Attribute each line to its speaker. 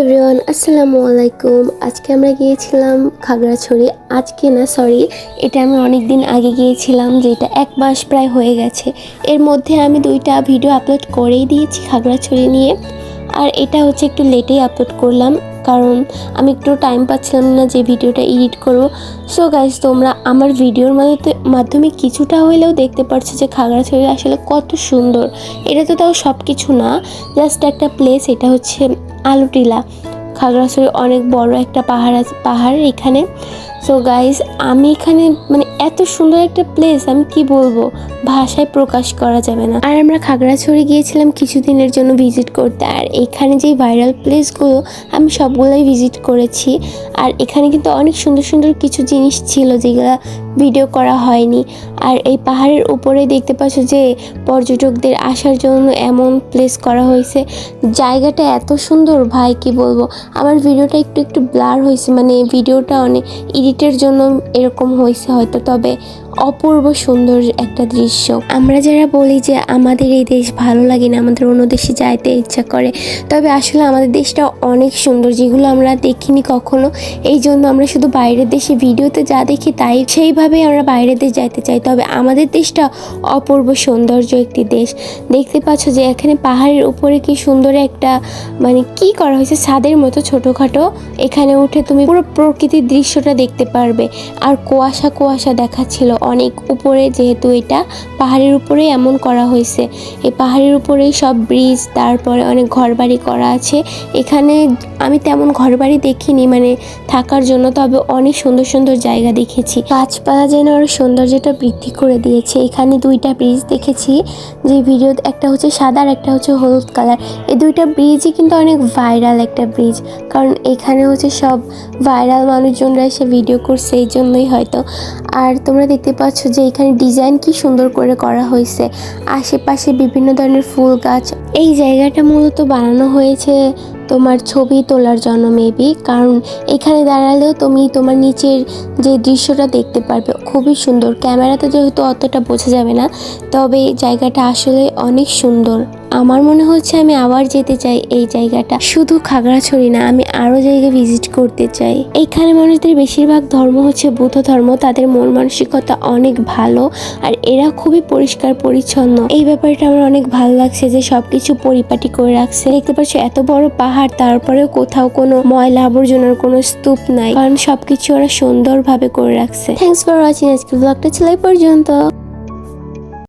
Speaker 1: Everyone, আসসালামু আলাইকুম। আজকে আমরা গিয়েছিলাম খাগড়াছড়ি। আজকে না, সরি, এটা আমি অনেক দিন আগে গিয়েছিলাম, যেটা 1 মাস প্রায় হয়ে গেছে। এর মধ্যে আমি 2টা ভিডিও আপলোড করেই দিয়েছি খাগড়াছড়ি নিয়ে, আর এটা হচ্ছে একটু লেটেই আপলোড করলাম কারণ আমি একটু টাইম পাচ্ছিলাম না যে ভিডিওটা এডিট করব। সো গাইজ, তোমরা আমার ভিডিওর মাধ্যমে কিছুটা হলেও দেখতে পারছো যে খাগড়াছড়ি আসলে কত সুন্দর। এটা তো তাও সব কিছু না, জাস্ট একটা প্লেস। এটা হচ্ছে আলুটিলা। খাগড়াছড়ি অনেক বড় একটা পাহাড় এখানে। সো গাইজ, আমি এখানে এত সুন্দর একটা প্লেস, আমি কি বলবো, ভাষায় প্রকাশ করা যাবে না। আর আমরা খাগড়াছড়ি গিয়েছিলাম কিছুদিনের জন্য ভিজিট করতে, আর এখানে যে ভাইরাল প্লেসগুলো আমি সবগুলোই ভিজিট করেছি। আর এখানে কিন্তু অনেক সুন্দর সুন্দর কিছু জিনিস ছিল যেগুলো ভিডিও করা হয়নি। আর এই পাহাড়ের উপরে দেখতে পাচ্ছ যে পর্যটকদের আসার জন্য এমন প্লেস করা হয়েছে। জায়গাটা এত সুন্দর ভাই, কি বলবো। আমার ভিডিওটা একটু ব্লার হয়েছে, ভিডিওটা অনেক এডিটের জন্য এরকম হয়েছে হয়তো, তবে অপূর্ব সুন্দর একটা দৃশ্য। আমরা যারা বলি যে আমাদের এই দেশ ভালো লাগে না, আমাদের অন্য দেশে যাইতে ইচ্ছা করে, তবে আসলে আমাদের দেশটা অনেক সুন্দর, যেগুলো আমরা দেখিনি কখনো। এই জন্য আমরা শুধু বাইরের দেশে ভিডিওতে যা দেখি তাই সেইভাবেই আমরা বাইরের দেশ যাইতে চাই। তবে আমাদের দেশটা অপূর্ব সৌন্দর্য একটি দেশ। দেখতে পাচ্ছ যে এখানে পাহাড়ের উপরে কি সুন্দর একটা কি করা হয়েছে, ছাদের মতো ছোটোখাটো। এখানে উঠে তুমি পুরো প্রকৃতির দৃশ্যটা দেখতে পারবে। আর কুয়াশা দেখাচ্ছিল অনেক উপরে, যেহেতু এটা পাহাড়ের উপরে এমন করা হয়েছে। এই পাহাড়ের উপরেই সব ব্রিজ, তারপরে অনেক ঘরবাড়ি করা আছে। এখানে আমি তেমন ঘরবাড়ি দেখিনি থাকার জন্য, তবে অনেক সুন্দর সুন্দর জায়গা দেখেছি। গাছপালা যেন আরো সৌন্দর্যটা বৃদ্ধি করে দিয়েছে। এখানে 2টা ব্রিজ দেখেছি যে ভিডিও, একটা হচ্ছে সাদা আর একটা হচ্ছে হলুদ কালার। এই 2টা ব্রিজই কিন্তু অনেক ভাইরাল একটা ব্রিজ, কারণ এখানে হচ্ছে সব ভাইরাল মানুষজনরা এসে ভিডিও করছে, এই জন্যই হয়তো। আর তোমরা দেখতে পাচ্ছ যে এখানে ডিজাইন কি সুন্দর করে করা হয়েছে, আশেপাশে বিভিন্ন ধরনের ফুল গাছ। এই জায়গাটা মূলত বানানো হয়েছে তোমার ছবি তোলার জন্য মেবি, কারণ এখানে দাঁড়ালেও তুমি তোমার নিচের যে দৃশ্যটা দেখতে পারবে, খুবই সুন্দর। ক্যামেরাতে যেহেতু অতটা বোঝা যাবে না, তবে জায়গাটা আসলে অনেক সুন্দর। আমার মনে হচ্ছে আমি আবার যেতে চাই এই জায়গাটা। শুধু খাগড়াছড়ি না, আমি আরও জায়গায় ভিজিট করতে চাই। এইখানে মানুষদের বেশিরভাগ ধর্ম হচ্ছে বৌদ্ধ ধর্ম। তাদের মন মানসিকতা অনেক ভালো, আর এরা খুবই পরিষ্কার পরিচ্ছন্ন। এই ব্যাপারটা আমার অনেক ভালো লাগছে যে সবকিছু পরিপাটি করে রাখছে। দেখতে পাচ্ছ এত বড় পাহাড়, তারপরেও কোথাও কোনো ময়লা আবর্জনার কোনো স্তূপ নাই, কারণ সবকিছু ওরা সুন্দরভাবে করে রাখছে। Thanks for watching. আজকে ব্লগটা ছিল এই পর্যন্ত।